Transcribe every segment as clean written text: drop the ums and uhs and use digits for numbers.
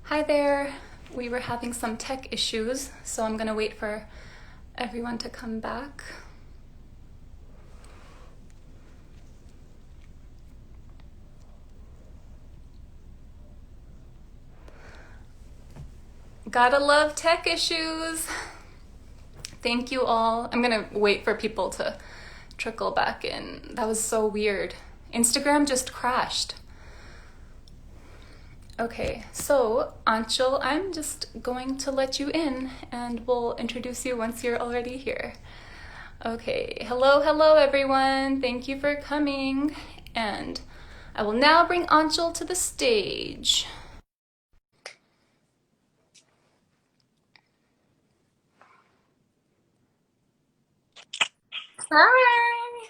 Hi there. We were having some tech issues, so I'm gonna wait for everyone to come back. Gotta love tech issues. Thank you all. I'm gonna wait for people to trickle back in. That was so weird. Instagram just crashed. Okay, so Aanchal, I'm just going to let you in and we'll introduce you once you're already here. Okay, hello everyone. Thank you for coming. And I will now bring Aanchal to the stage. Hi!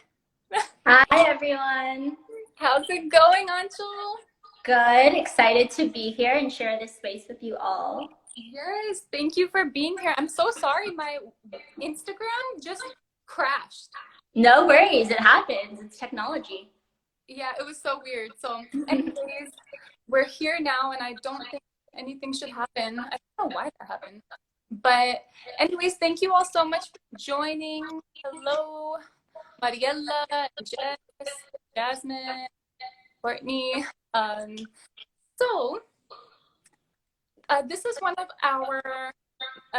Hi, everyone. How's it going, Aanchal? Good. Excited to be here and share this space with you all. Yes, thank you for being here. I'm so sorry, my Instagram just crashed. No worries. It happens. It's technology. Yeah, it was so weird. So, anyways, we're here now, and I don't think anything should happen. I don't know why that happened. But, anyways, thank you all so much for joining. Hello, Mariella, Jess, Yasmin, Courtney. Um, so, this is one of our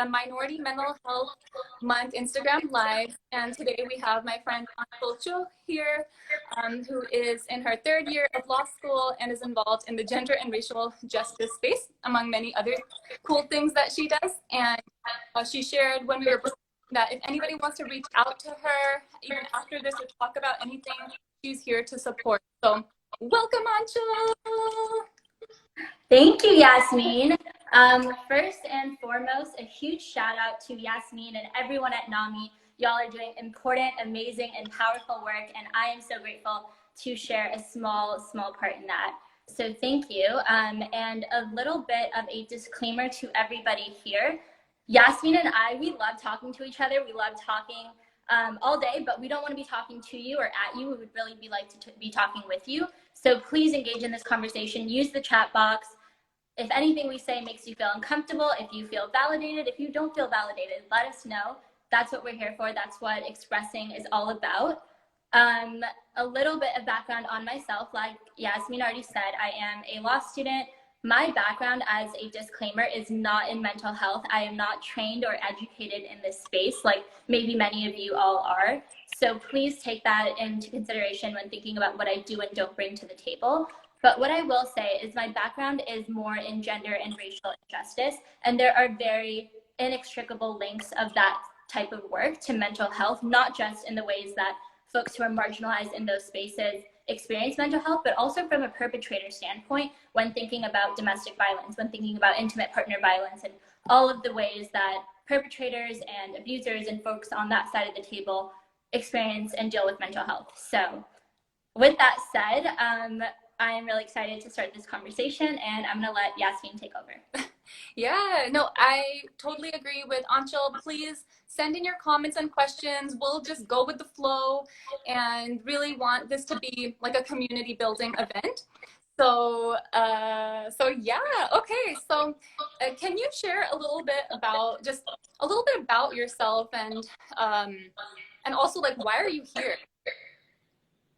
Minority Mental Health Month Instagram Live, and today we have my friend Aanchal Chugh here, who is in her third year of law school and is involved in the gender and racial justice space, among many other cool things that she does. And she shared when we were that if anybody wants to reach out to her, even after this, or talk about anything, she's here to support. So welcome, Aanchal. Thank you, Yasmin. First and foremost, a huge shout out to Yasmin and everyone at NAMI. Y'all are doing important, amazing, and powerful work, and I am so grateful to share a small part in that. So thank you. And a little bit of a disclaimer to everybody here. Yasmin and I, we love talking to each other. We love talking all day, but we don't want to be talking to you or at you. We would really be like to be talking with you. So please engage in this conversation. Use the chat box. If anything we say makes you feel uncomfortable, if you feel validated, if you don't feel validated, let us know. That's what we're here for. That's what expressing is all about. A little bit of background on myself. Like Yasmin already said, I am a law student. My background, as a disclaimer, is not in mental health. I am not trained or educated in this space like maybe many of you all are. So please take that into consideration when thinking about what I do and don't bring to the table. But what I will say is my background is more in gender and racial injustice, and there are very inextricable links of that type of work to mental health, not just in the ways that folks who are marginalized in those spaces experience mental health, but also from a perpetrator standpoint when thinking about domestic violence, when thinking about intimate partner violence, and all of the ways that perpetrators and abusers and folks on that side of the table experience and deal with mental health. So with that said, I am really excited to start this conversation, and I'm going to let Yasmin take over. Yeah, no, I totally agree with Aanchal. Please send in your comments and questions. We'll just go with the flow and really want this to be like a community building event. So yeah, okay. So can you share a little bit about just a little bit about yourself and also like why are you here?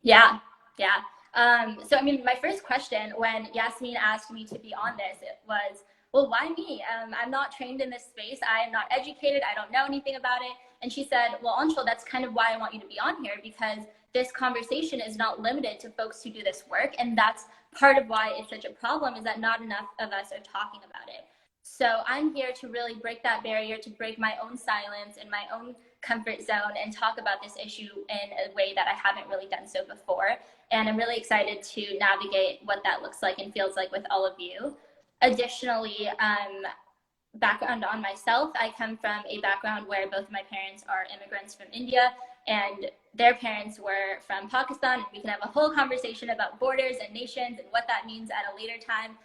Yeah. So, I mean, my first question when Yasmin asked me to be on this, it was, well, why me? I'm not trained in this space. I am not educated. I don't know anything about it. And she said, well, Anshul, that's kind of why I want you to be on here, because this conversation is not limited to folks who do this work. And that's part of why it's such a problem, is that not enough of us are talking about it. So I'm here to really break that barrier, to break my own silence and my own comfort zone and talk about this issue in a way that I haven't really done so before. And I'm really excited to navigate what that looks like and feels like with all of you. Additionally, background on myself, I come from a background where both of my parents are immigrants from India and their parents were from Pakistan. We can have a whole conversation about borders and nations and what that means at a later time.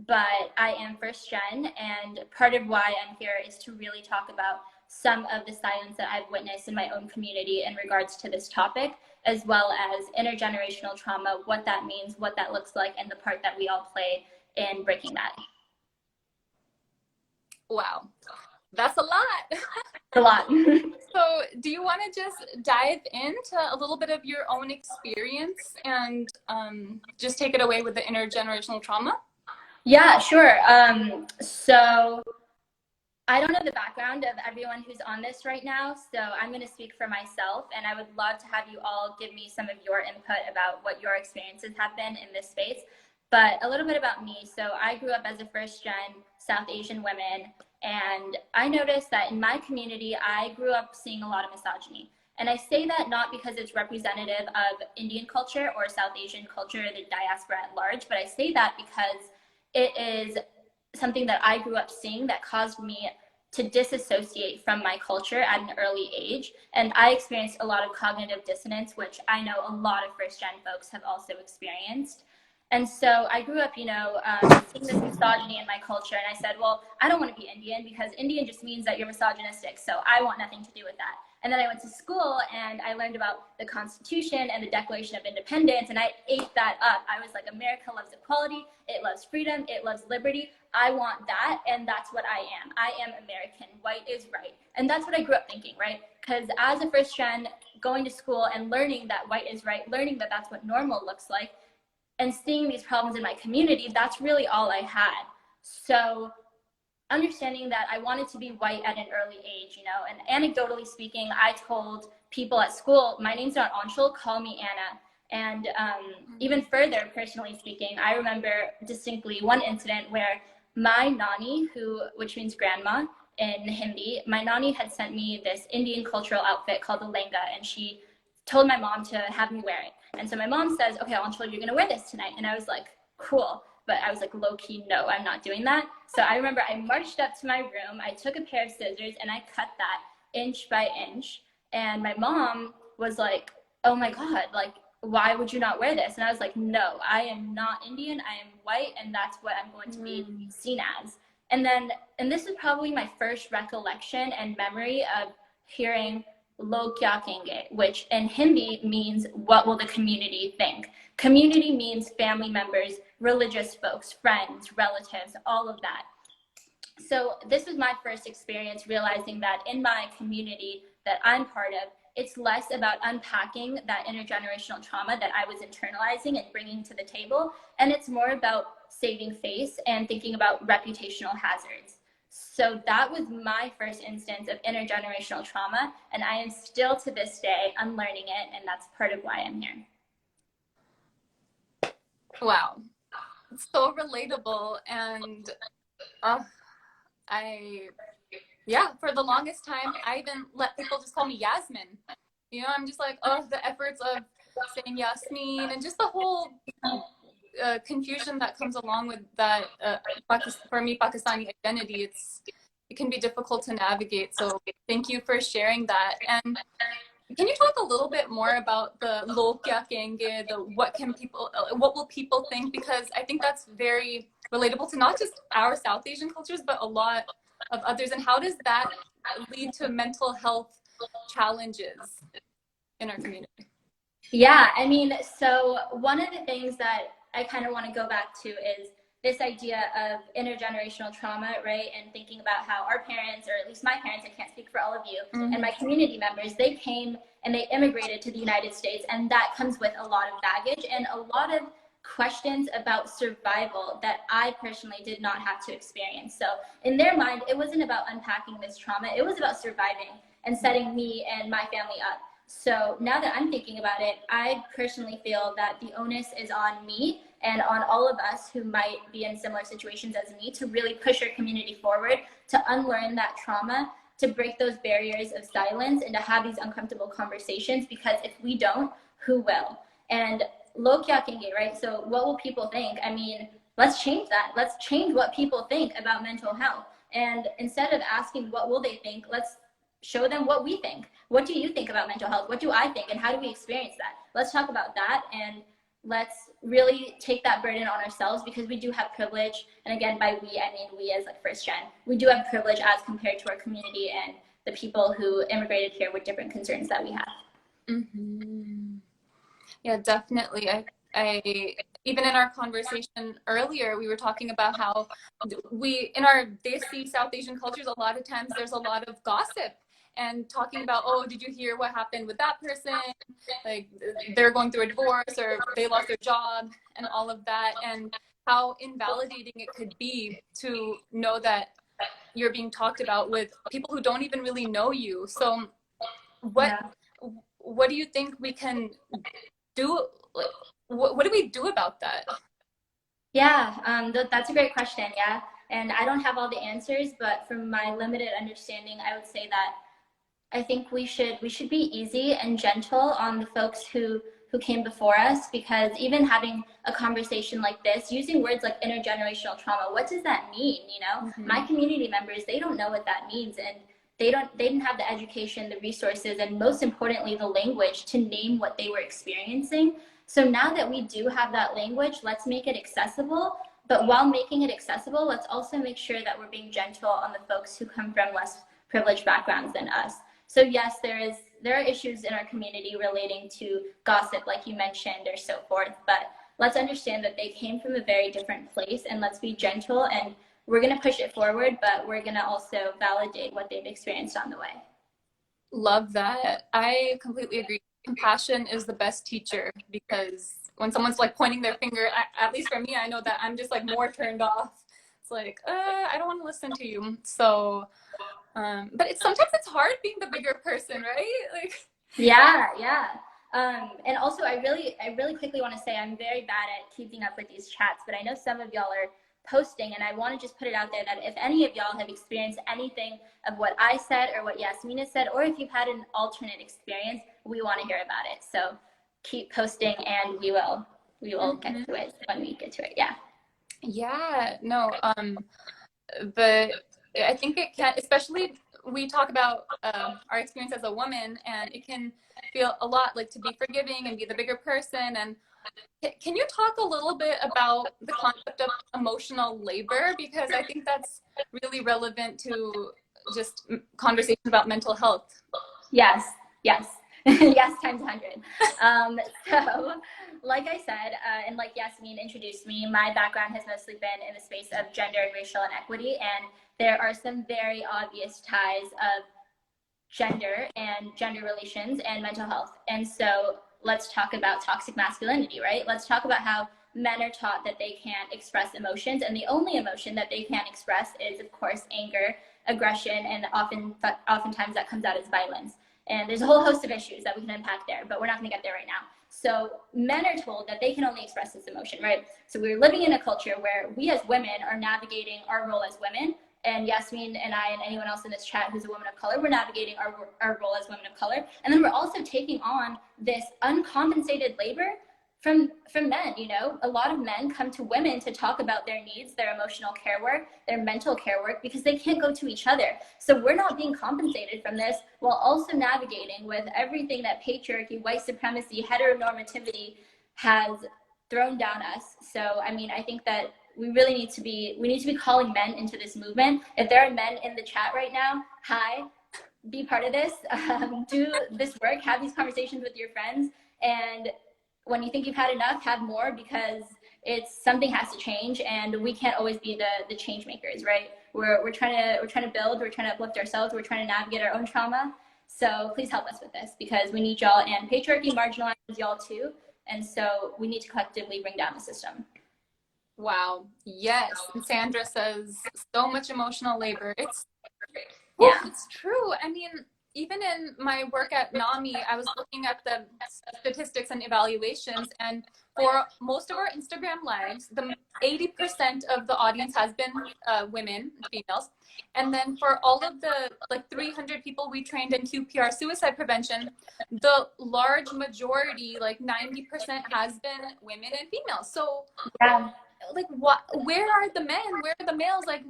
But I am first gen, and part of why I'm here is to really talk about some of the silence that I've witnessed in my own community in regards to this topic, as well as intergenerational trauma, what that means, what that looks like, and the part that we all play in breaking that. Wow, that's a lot. A lot. So do you want to just dive into a little bit of your own experience and just take it away with the intergenerational trauma? Yeah, sure. So I don't know the background of everyone who's on this right now, so I'm going to speak for myself, and I would love to have you all give me some of your input about what your experiences have been in this space. But a little bit about me. So I grew up as a first-gen South Asian woman, and I noticed that in my community, I grew up seeing a lot of misogyny. And I say that not because it's representative of Indian culture or South Asian culture, the diaspora at large, but I say that because it is something that I grew up seeing that caused me to disassociate from my culture at an early age. And I experienced a lot of cognitive dissonance, which I know a lot of first gen folks have also experienced. And so I grew up, seeing this misogyny in my culture. And I said, well, I don't want to be Indian because Indian just means that you're misogynistic. So I want nothing to do with that. And then I went to school and I learned about the Constitution and the Declaration of Independence. And I ate that up. I was like, America loves equality. It loves freedom. It loves liberty. I want that. And that's what I am. I am American. White is right. And that's what I grew up thinking, right? Because as a first gen, going to school and learning that white is right, learning that that's what normal looks like, and seeing these problems in my community, that's really all I had. So understanding that I wanted to be white at an early age, and anecdotally speaking, I told people at school, my name's not Aanchal, call me Anna. And even further, personally speaking, I remember distinctly one incident where my nani, which means grandma in Hindi, my nani had sent me this Indian cultural outfit called the lenga, and she told my mom to have me wear it. And so my mom says, okay, Aanchal, you're gonna wear this tonight. And I was like, cool. But I was like, low key, no, I'm not doing that. So I remember I marched up to my room, I took a pair of scissors and I cut that inch by inch. And my mom was like, oh my God, like, why would you not wear this? And I was like, no, I am not Indian, I am white, and that's what I'm going to be seen as. And this is probably my first recollection and memory of hearing log kya kenge, which in Hindi means what will the community think. Community means family members, religious folks, friends, relatives, all of that. So this was my first experience realizing that in my community that I'm part of, it's less about unpacking that intergenerational trauma that I was internalizing and bringing to the table, and it's more about saving face and thinking about reputational hazards. So that was my first instance of intergenerational trauma, and I am still to this day unlearning it, and that's part of why I'm here. Wow, it's so relatable. And for the longest time, I even let people just call me Yasmin. I'm just like, the efforts of saying Yasmin and just the whole confusion that comes along with that. For me, Pakistani identity, it can be difficult to navigate. So thank you for sharing that. And can you talk a little bit more about the log kya kenge, what will people think? Because I think that's very relatable to not just our South Asian cultures, but a lot of others. And how does that lead to mental health challenges in our community? Yeah, I mean, so one of the things that I kind of want to go back to is this idea of intergenerational trauma, right? And thinking about how our parents, or at least my parents, I can't speak for all of you, and my community members, they came and they immigrated to the United States, and that comes with a lot of baggage and a lot of questions about survival that I personally did not have to experience. So in their mind, it wasn't about unpacking this trauma, it was about surviving and setting me and my family up. So now that I'm thinking about it, I personally feel that the onus is on me and on all of us who might be in similar situations as me to really push our community forward, to unlearn that trauma, to break those barriers of silence, and to have these uncomfortable conversations, because if we don't, who will? And log kya kenge, right? So what will people think? I mean, let's change that. Let's change what people think about mental health. And instead of asking what will they think, let's show them what we think. What do you think about mental health? What do I think? And how do we experience that? Let's talk about that, and let's really take that burden on ourselves, because we do have privilege. And again, by we, I mean we as like first gen. We do have privilege as compared to our community and the people who immigrated here with different concerns that we have. Yeah, definitely. I even in our conversation earlier, we were talking about how in our Desi South Asian cultures, a lot of times there's a lot of gossip and talking about, oh, did you hear what happened with that person? Like they're going through a divorce or they lost their job and all of that, and how invalidating it could be to know that you're being talked about with people who don't even really know you. So what do you think we can do? Like, what do we do about that? Yeah, that's a great question. Yeah. And I don't have all the answers, but from my limited understanding, I would say that I think we should be easy and gentle on the folks who came before us, because even having a conversation like this, using words like intergenerational trauma, what does that mean? You know, my community members, they don't know what that means, and they didn't have the education, the resources, and most importantly, the language to name what they were experiencing. So now that we do have that language, let's make it accessible. But while making it accessible, let's also make sure that we're being gentle on the folks who come from less privileged backgrounds than us. So yes, there are issues in our community relating to gossip, like you mentioned, or so forth, but let's understand that they came from a very different place, and let's be gentle, and we're going to push it forward, but we're going to also validate what they've experienced on the way. Love that. I completely agree. Compassion is the best teacher, because when someone's like pointing their finger, at least for me, I know that I'm just like more turned off. It's like, I don't want to listen to you. So but sometimes it's hard being the bigger person, right? Like yeah. And also I really quickly want to say I'm very bad at keeping up with these chats, but I know some of y'all are posting, and I want to just put it out there that if any of y'all have experienced anything of what I said or what Yasmin has said, or if you've had an alternate experience, we want to hear about it. So keep posting, and we will get to it when we get to it. Yeah, no, but I think it can, especially we talk about our experience as a woman, and it can feel a lot like to be forgiving and be the bigger person. And can you talk a little bit about the concept of emotional labor? Because I think that's really relevant to just conversation about mental health. Yes. Yes, times 100. So, like I said, and like Yasmin introduced me, my background has mostly been in the space of gender and racial inequity, and there are some very obvious ties of gender and gender relations and mental health. And so let's talk about toxic masculinity, right? Let's talk about how men are taught that they can't express emotions, and the only emotion that they can express is, of course, anger, aggression, and oftentimes that comes out as violence. And there's a whole host of issues that we can unpack there, but we're not going to get there right now. So men are told that they can only express this emotion, right? So we're living in a culture where we as women are navigating our role as women, and Yasmin and I and anyone else in this chat who's a woman of color, we're navigating our role as women of color. And then we're also taking on this uncompensated labor from men. You know, a lot of men come to women to talk about their needs, their emotional care work, their mental care work, because they can't go to each other. So we're not being compensated from this, while also navigating with everything that patriarchy, white supremacy, heteronormativity has thrown down us. So I mean, I think that we need to be calling men into this movement. If there are men in the chat right now, hi, be part of this. Do this work, have these conversations with your friends, and when you think you've had enough, have more, because something has to change, and we can't always be the change makers, right? We're trying to build, we're trying to uplift ourselves, we're trying to navigate our own trauma. So please help us with this, because we need y'all, and patriarchy marginalizes y'all too, and so we need to collectively bring down the system. Wow. Yes. And Sandra says so much emotional labor. It's true. I mean, even in my work at NAMI, I was looking at the statistics and evaluations, and for most of our Instagram lives, the 80% of the audience has been women, females. And then for all of the like 300 people we trained in QPR suicide prevention, the large majority, like 90%, has been women and females. So like where are the men, where are the males? Like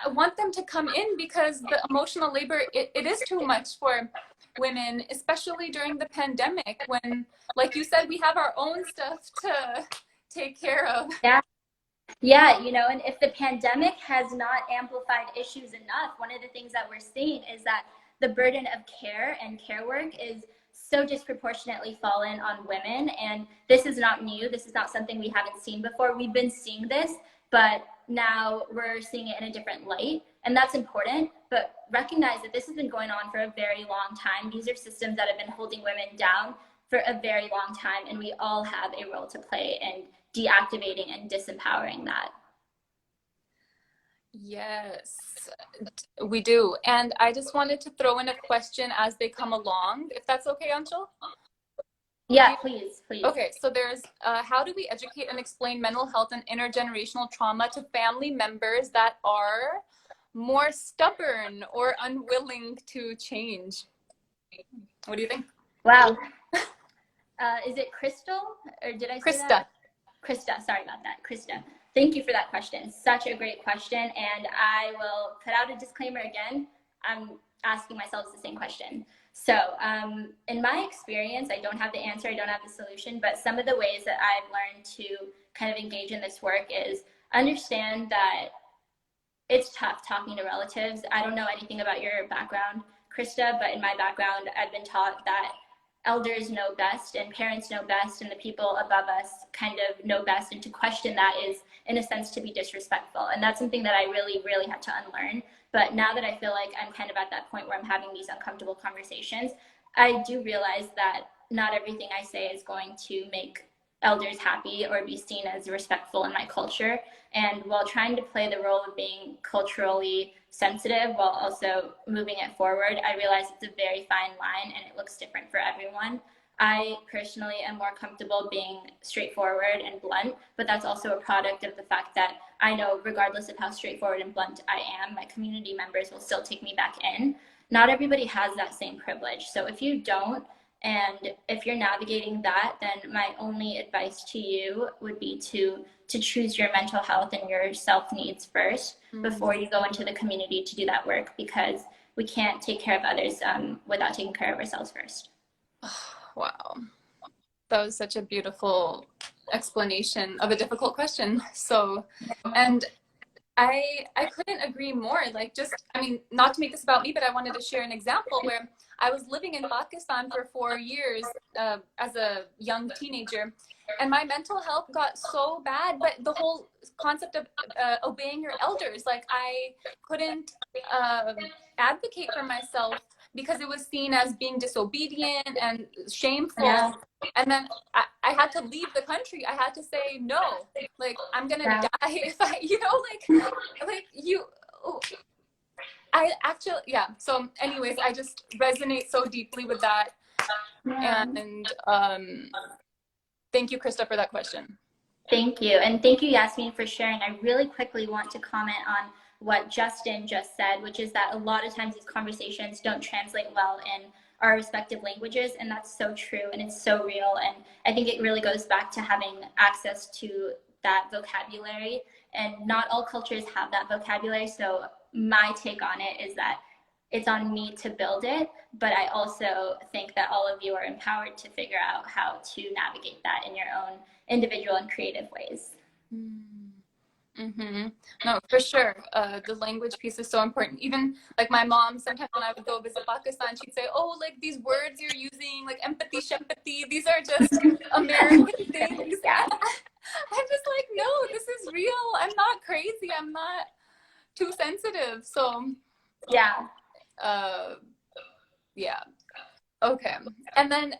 I want them to come in, because the emotional labor, it is too much for women, especially during the pandemic, when, like you said, we have our own stuff to take care of. Yeah, you know, and if the pandemic has not amplified issues enough, one of the things that we're seeing is that the burden of care and care work is so disproportionately fallen on women. And this is not new. This is not something we haven't seen before. We've been seeing this, but now we're seeing it in a different light. And that's important, but recognize that this has been going on for a very long time. These are systems that have been holding women down for a very long time, and we all have a role to play in deactivating and disempowering that. Yes, we do. And I just wanted to throw in a question as they come along, if that's okay, Aanchal? Yeah, please. Okay, so there's how do we educate and explain mental health and intergenerational trauma to family members that are more stubborn or unwilling to change? What do you think? Wow. Is it Crystal, or did I say Krista. that? Krista, sorry about that. Krista, thank you for that question. Such a great question. And I will put out a disclaimer again. I'm asking myself the same question. So in my experience, I don't have the answer, I don't have the solution, but some of the ways that I've learned to kind of engage in this work is understand that it's tough talking to relatives. I don't know anything about your background, Krista, but in my background, I've been taught that elders know best and parents know best and the people above us kind of know best, and to question that is in a sense to be disrespectful. And that's something that I really had to unlearn. But now that I feel like I'm kind of at that point where I'm having these uncomfortable conversations, I do realize that not everything I say is going to make elders happy or be seen as respectful in my culture. And while trying to play the role of being culturally sensitive while also moving it forward, I realize it's a very fine line and it looks different for everyone. I personally am more comfortable being straightforward and blunt, but that's also a product of the fact that I know regardless of how straightforward and blunt I am, my community members will still take me back in. Not everybody has that same privilege. So if you don't, and if you're navigating that, then my only advice to you would be to choose your mental health and your self needs first before you go into the community to do that work, because we can't take care of others without taking care of ourselves first. Wow. That was such a beautiful explanation of a difficult question. So, and I couldn't agree more. Like, just, I mean, not to make this about me, but I wanted to share an example where I was living in Pakistan for 4 years as a young teenager, and my mental health got so bad, but the whole concept of obeying your elders, like I couldn't advocate for myself because it was seen as being disobedient and shameful. Yeah. And then I had to leave the country. I had to say, no, like, I'm going to die if I, you know, like you, I actually, yeah. So anyways, I just resonate so deeply with that. Yeah. And thank you, Krista, for that question. Thank you. And thank you, Yasmin, for sharing. I really quickly want to comment on what Justin just said, which is that a lot of times these conversations don't translate well in our respective languages, and that's so true and it's so real. And I think it really goes back to having access to that vocabulary, and not all cultures have that vocabulary. So my take on it is that it's on me to build it, but I also think that all of you are empowered to figure out how to navigate that in your own individual and creative ways. Mm-hmm. No, for sure. The language piece is so important. Even like my mom, sometimes when I would go visit Pakistan, she'd say, oh, like these words you're using, like empathy, shempathy, these are just American things. Yeah. I'm just like, no, this is real. I'm not crazy. I'm not too sensitive. So yeah. Yeah. Okay. And then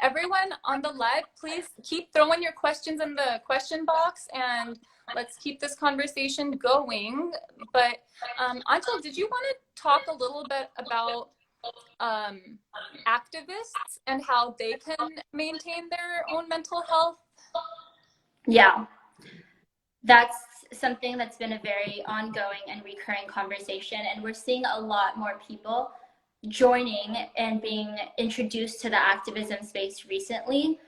everyone on the live, please keep throwing your questions in the question box and let's keep this conversation going. But Aanchal, did you want to talk a little bit about activists and how they can maintain their own mental health? Yeah. That's something that's been a very ongoing and recurring conversation, and we're seeing a lot more people joining and being introduced to the activism space recently.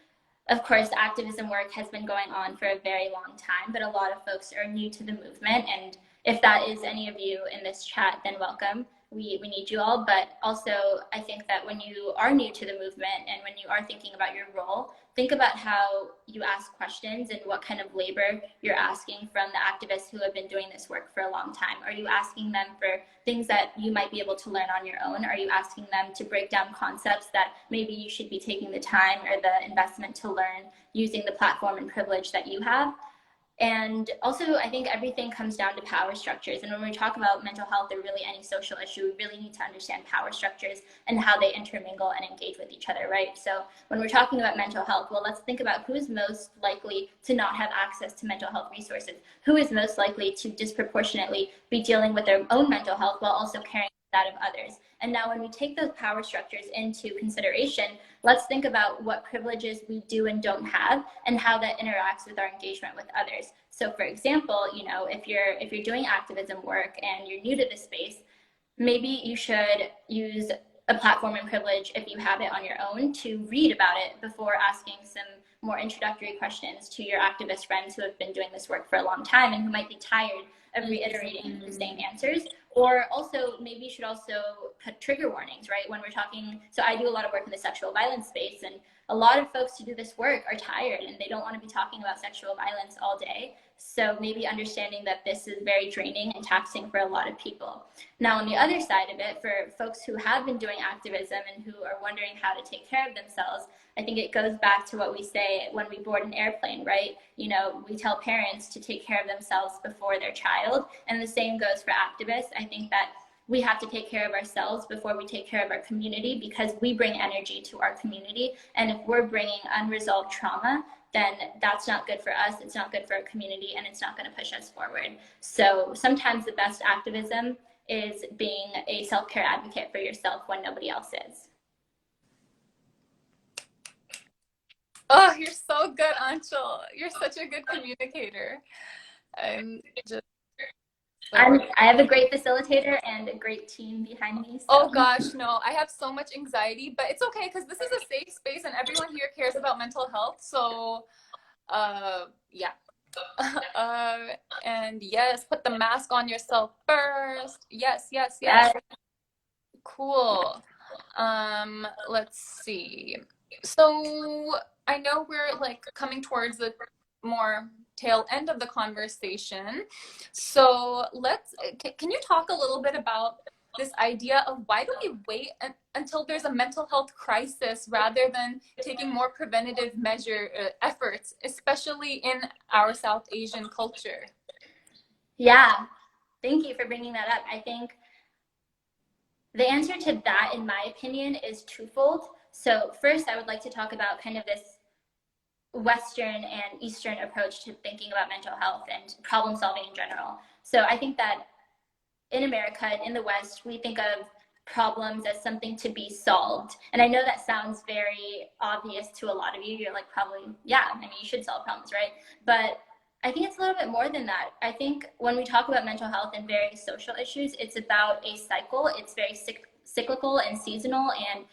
Of course, activism work has been going on for a very long time, but a lot of folks are new to the movement, and if that is any of you in this chat, then welcome. we need you all. But also, I think that when you are new to the movement and when you are thinking about your role, think about how you ask questions and what kind of labor you're asking from the activists who have been doing this work for a long time. Are you asking them for things that you might be able to learn on your own? Are you asking them to break down concepts that maybe you should be taking the time or the investment to learn using the platform and privilege that you have? And also, I think everything comes down to power structures. And when we talk about mental health or really any social issue, we really need to understand power structures and how they intermingle and engage with each other, right? So when we're talking about mental health, well, let's think about who's most likely to not have access to mental health resources, who is most likely to disproportionately be dealing with their own mental health while also caring that of others. And now when we take those power structures into consideration, let's think about what privileges we do and don't have and how that interacts with our engagement with others. So for example, you know, if you're doing activism work and you're new to this space, maybe you should use a platform and privilege, if you have it on your own, to read about it before asking some more introductory questions to your activist friends who have been doing this work for a long time and who might be tired of reiterating the same answers. Or also, maybe you should also put trigger warnings, right? When we're talking, so I do a lot of work in the sexual violence space, and a lot of folks who do this work are tired and they don't want to be talking about sexual violence all day. So maybe understanding that this is very draining and taxing for a lot of people. Now, on the other side of it, for folks who have been doing activism and who are wondering how to take care of themselves, I think it goes back to what we say when we board an airplane, right? You know, we tell parents to take care of themselves before their child, and the same goes for activists. I think that we have to take care of ourselves before we take care of our community, because we bring energy to our community. And if we're bringing unresolved trauma, then that's not good for us, it's not good for our community, and it's not going to push us forward. So sometimes the best activism is being a self-care advocate for yourself when nobody else is. Oh, you're so good, Aanchal. You're such a good communicator. I'm just I have a great facilitator and a great team behind me. So. Oh gosh, no, I have so much anxiety, but it's okay because this is a safe space and everyone here cares about mental health. So, yeah. And yes, put the mask on yourself first. Yes, yes, yes. Cool. Let's see. So I know we're like coming towards the more tail end of the conversation. So can you talk a little bit about this idea of why do we wait until there's a mental health crisis rather than taking more preventative efforts, especially in our South Asian culture? Yeah, thank you for bringing that up. I think the answer to that, in my opinion, is twofold. So first, I would like to talk about kind of this Western and Eastern approach to thinking about mental health and problem solving in general. So I think that in America, in the West, we think of problems as something to be solved. And I know that sounds very obvious to a lot of you. You're like, probably, yeah, I mean, you should solve problems, right? But I think it's a little bit more than that. I think when we talk about mental health and various social issues, it's about a cycle. It's very cyclical and seasonal, and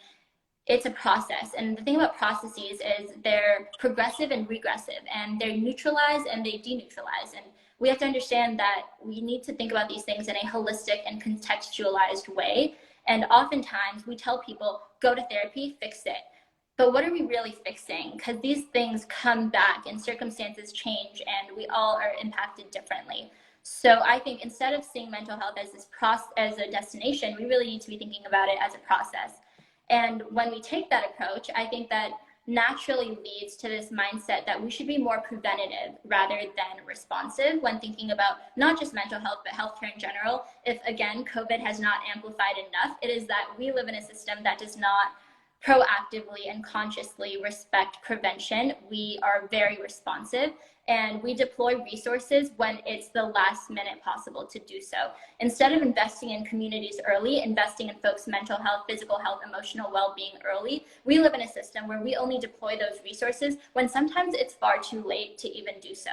it's a process. And the thing about processes is they're progressive and regressive, and they're neutralized and they deneutralize. And we have to understand that we need to think about these things in a holistic and contextualized way. And oftentimes we tell people, go to therapy, fix it. But what are we really fixing? Because these things come back and circumstances change and we all are impacted differently. So I think instead of seeing mental health as as a destination, we really need to be thinking about it as a process. And when we take that approach, I think that naturally leads to this mindset that we should be more preventative rather than responsive when thinking about not just mental health, but healthcare in general. If, again, COVID has not amplified enough, it is that we live in a system that does not proactively and consciously respect prevention. We are very responsive and we deploy resources when it's the last minute possible to do so. Instead of investing in communities early, investing in folks' mental health, physical health, emotional well-being early, we live in a system where we only deploy those resources when sometimes it's far too late to even do so.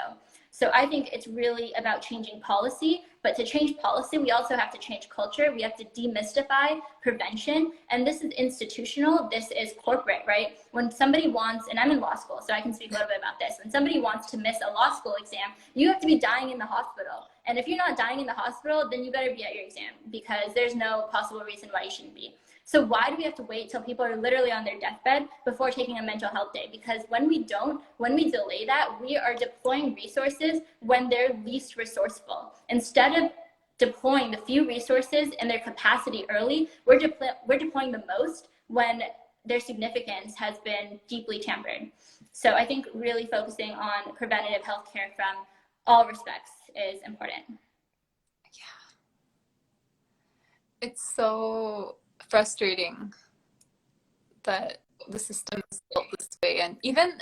So I think it's really about changing policy, but to change policy, we also have to change culture. We have to demystify prevention, and this is institutional, this is corporate, right? When somebody wants, and I'm in law school, so I can speak a little bit about this. When somebody wants to miss a law school exam, you have to be dying in the hospital. And if you're not dying in the hospital, then you better be at your exam, because there's no possible reason why you shouldn't be. So why do we have to wait till people are literally on their deathbed before taking a mental health day? Because when we delay that, we are deploying resources when they're least resourceful. Instead of deploying the few resources and their capacity early, we're deploying the most when their significance has been deeply tampered. So I think really focusing on preventative healthcare from all respects is important. Yeah. It's so frustrating that the system is built this way. And even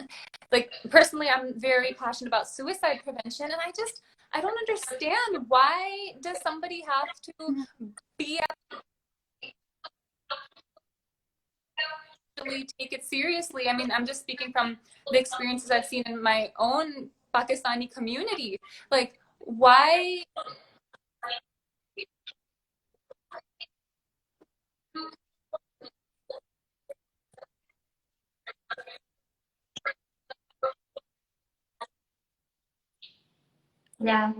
like personally, I'm very passionate about suicide prevention, and I don't understand, why does somebody have to be actually take it seriously? I mean, I'm just speaking from the experiences I've seen in my own Pakistani community. Like, why? Yeah.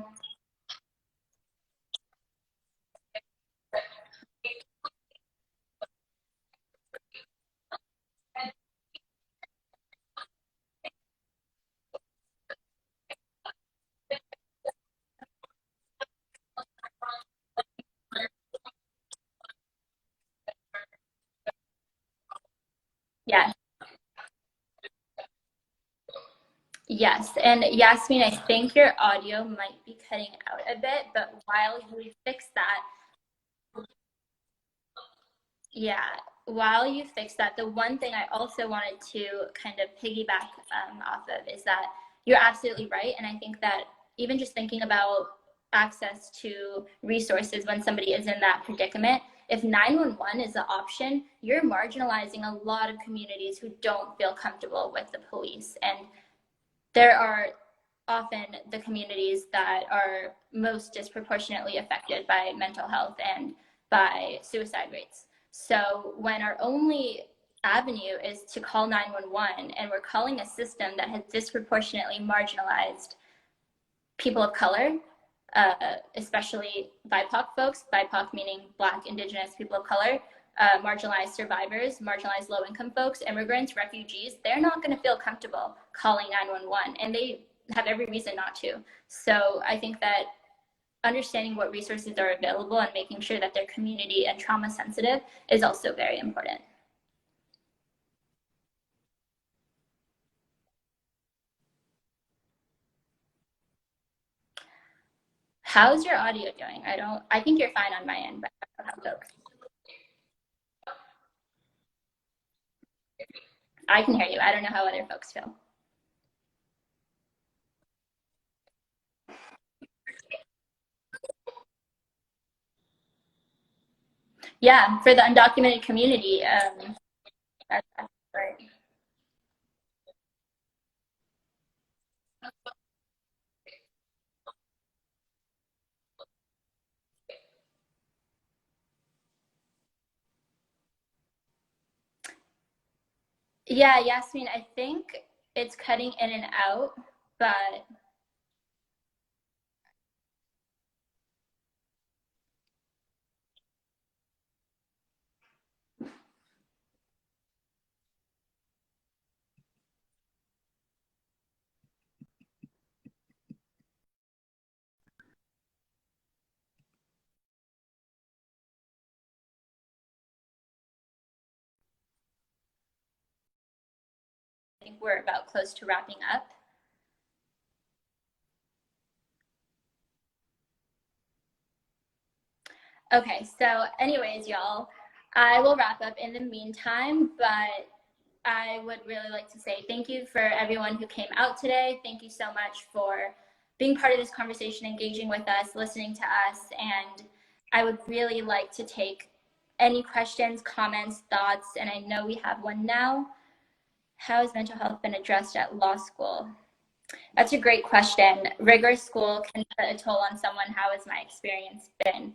Yeah. Yes, and Yasmin, I think your audio might be cutting out a bit, but while you fix that, yeah, while you fix that, the one thing I also wanted to kind of piggyback off of is that you're absolutely right. And I think that even just thinking about access to resources when somebody is in that predicament, if 911 is the option, you're marginalizing a lot of communities who don't feel comfortable with the police. And there are often the communities that are most disproportionately affected by mental health and by suicide rates. So when our only avenue is to call 911 and we're calling a system that has disproportionately marginalized people of color, especially BIPOC folks, BIPOC meaning Black, Indigenous, people of color, marginalized survivors, marginalized low-income folks, immigrants, refugees, they're not going to feel comfortable calling 911, and they have every reason not to. So I think that understanding what resources are available and making sure that they're community and trauma sensitive is also very important. How's your audio doing? I think you're fine on my end, but I don't know how folks. I can hear you. I don't know how other folks feel. Yeah, for the undocumented community, that's right. Yeah, Yasmin, I think it's cutting in and out, but I think we're about close to wrapping up. Okay, so anyways, y'all, I will wrap up in the meantime, but I would really like to say thank you for everyone who came out today. Thank you so much for being part of this conversation, engaging with us, listening to us, and I would really like to take any questions, comments, thoughts, and I know we have one now. How has mental health been addressed at law school? That's a great question. Rigorous school can put a toll on someone. How has my experience been?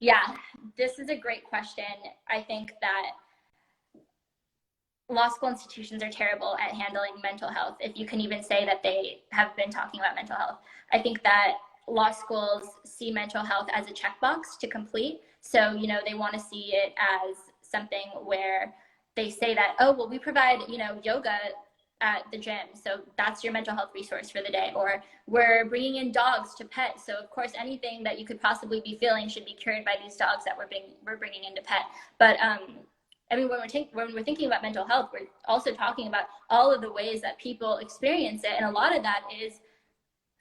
Yeah, this is a great question. I think that law school institutions are terrible at handling mental health, if you can even say that they have been talking about mental health. I think that law schools see mental health as a checkbox to complete. So, you know, they want to see it as something where they say that, oh, well, we provide, you know, yoga at the gym, so that's your mental health resource for the day. Or we're bringing in dogs to pet, so of course anything that you could possibly be feeling should be cured by these dogs that we're bringing in to pet. But I mean, when we're thinking about mental health, we're also talking about all of the ways that people experience it, and a lot of that is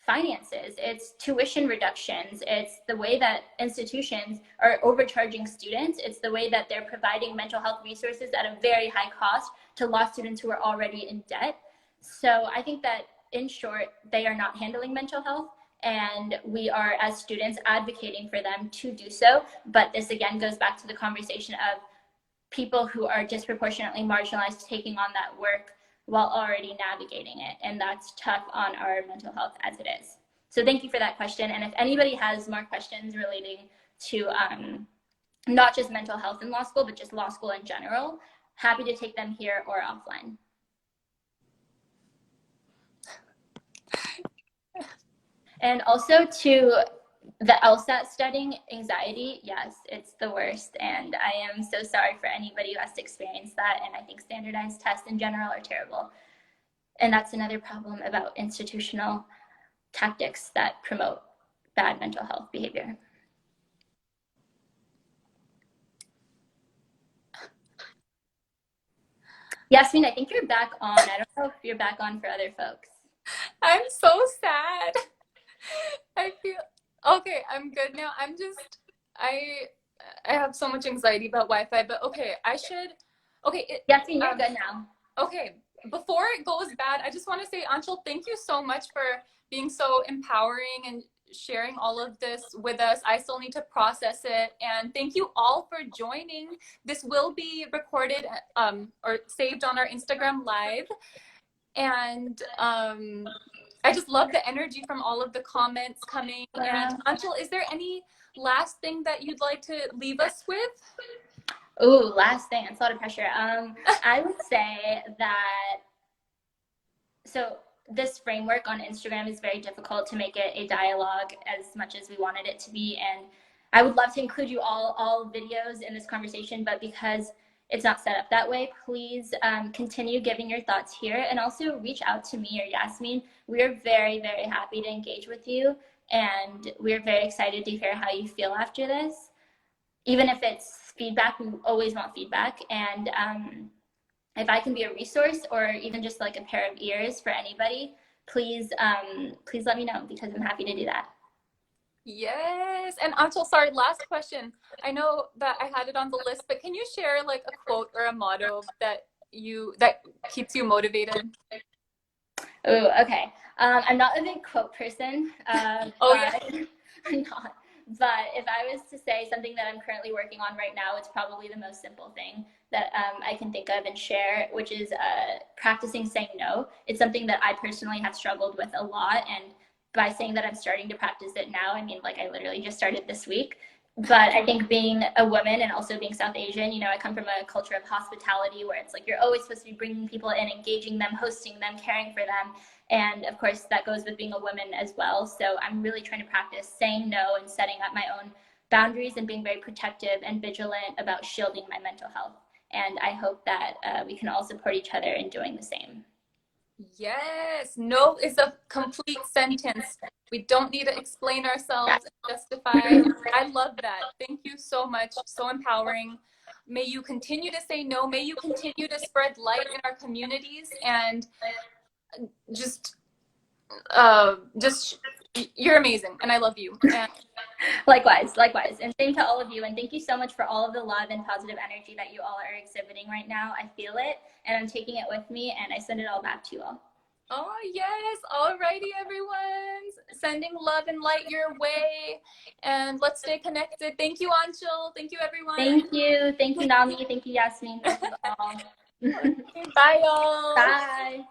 finances, it's tuition reductions, it's the way that institutions are overcharging students, it's the way that they're providing mental health resources at a very high cost to law students who are already in debt. So I think that, in short, they are not handling mental health, and we are, as students, advocating for them to do so. But this again goes back to the conversation of people who are disproportionately marginalized taking on that work while already navigating it. And that's tough on our mental health as it is. So thank you for that question. And if anybody has more questions relating to not just mental health in law school, but just law school in general, happy to take them here or offline. And also to the LSAT studying, anxiety, yes, it's the worst. And I am so sorry for anybody who has to experience that. And I think standardized tests in general are terrible. And that's another problem about institutional tactics that promote bad mental health behavior. Yasmin, I think you're back on. I don't know if you're back on for other folks. I'm so sad. I feel okay. I'm good now. I have so much anxiety about Wi-Fi, but okay, Yasmin, you're good now. Okay, before it goes bad, I just want to say, Aanchal, thank you so much for being so empowering and sharing all of this with us. I still need to process it, and thank you all for joining. This will be recorded or saved on our Instagram live, and I just love the energy from all of the comments coming. And Aanchal, is there any last thing that you'd like to leave us with? Ooh, last thing. It's a lot of pressure. I would say that, so this framework on Instagram is very difficult to make it a dialogue as much as we wanted it to be. And I would love to include you all videos in this conversation, but because it's not set up that way, please continue giving your thoughts here, and also reach out to me or Yasmin. We are very, very happy to engage with you, and we're very excited to hear how you feel after this. Even if it's feedback, we always want feedback. And if I can be a resource or even just like a pair of ears for anybody, please let me know, because I'm happy to do that. Yes. And Aanchal, sorry, last question. I know that I had it on the list, but can you share like a quote or a motto that keeps you motivated? Oh, okay. I'm not a big quote person. Oh, yeah. I'm not. But if I was to say something that I'm currently working on right now, it's probably the most simple thing that I can think of and share, which is practicing saying no. It's something that I personally have struggled with a lot. And by saying that I'm starting to practice it now, I mean, like, I literally just started this week. But I think being a woman and also being South Asian, you know, I come from a culture of hospitality where it's like you're always supposed to be bringing people in, engaging them, hosting them, caring for them. And of course, that goes with being a woman as well. So I'm really trying to practice saying no and setting up my own boundaries and being very protective and vigilant about shielding my mental health. And I hope that we can all support each other in doing the same. Yes, no is a complete sentence. We don't need to explain ourselves and justify. I love that. Thank you so much. So empowering. May you continue to say no. May you continue to spread light in our communities, and just you're amazing, and I love you. And likewise. And same to all of you. And thank you so much for all of the love and positive energy that you all are exhibiting right now. I feel it, and I'm taking it with me, and I send it all back to you all. Oh, yes. Alrighty, everyone. Sending love and light your way, and let's stay connected. Thank you, Aanchal. Thank you, everyone. Thank you. Thank you, NAMI. Thank you, Yasmin. Thank you all. Bye, y'all. Bye.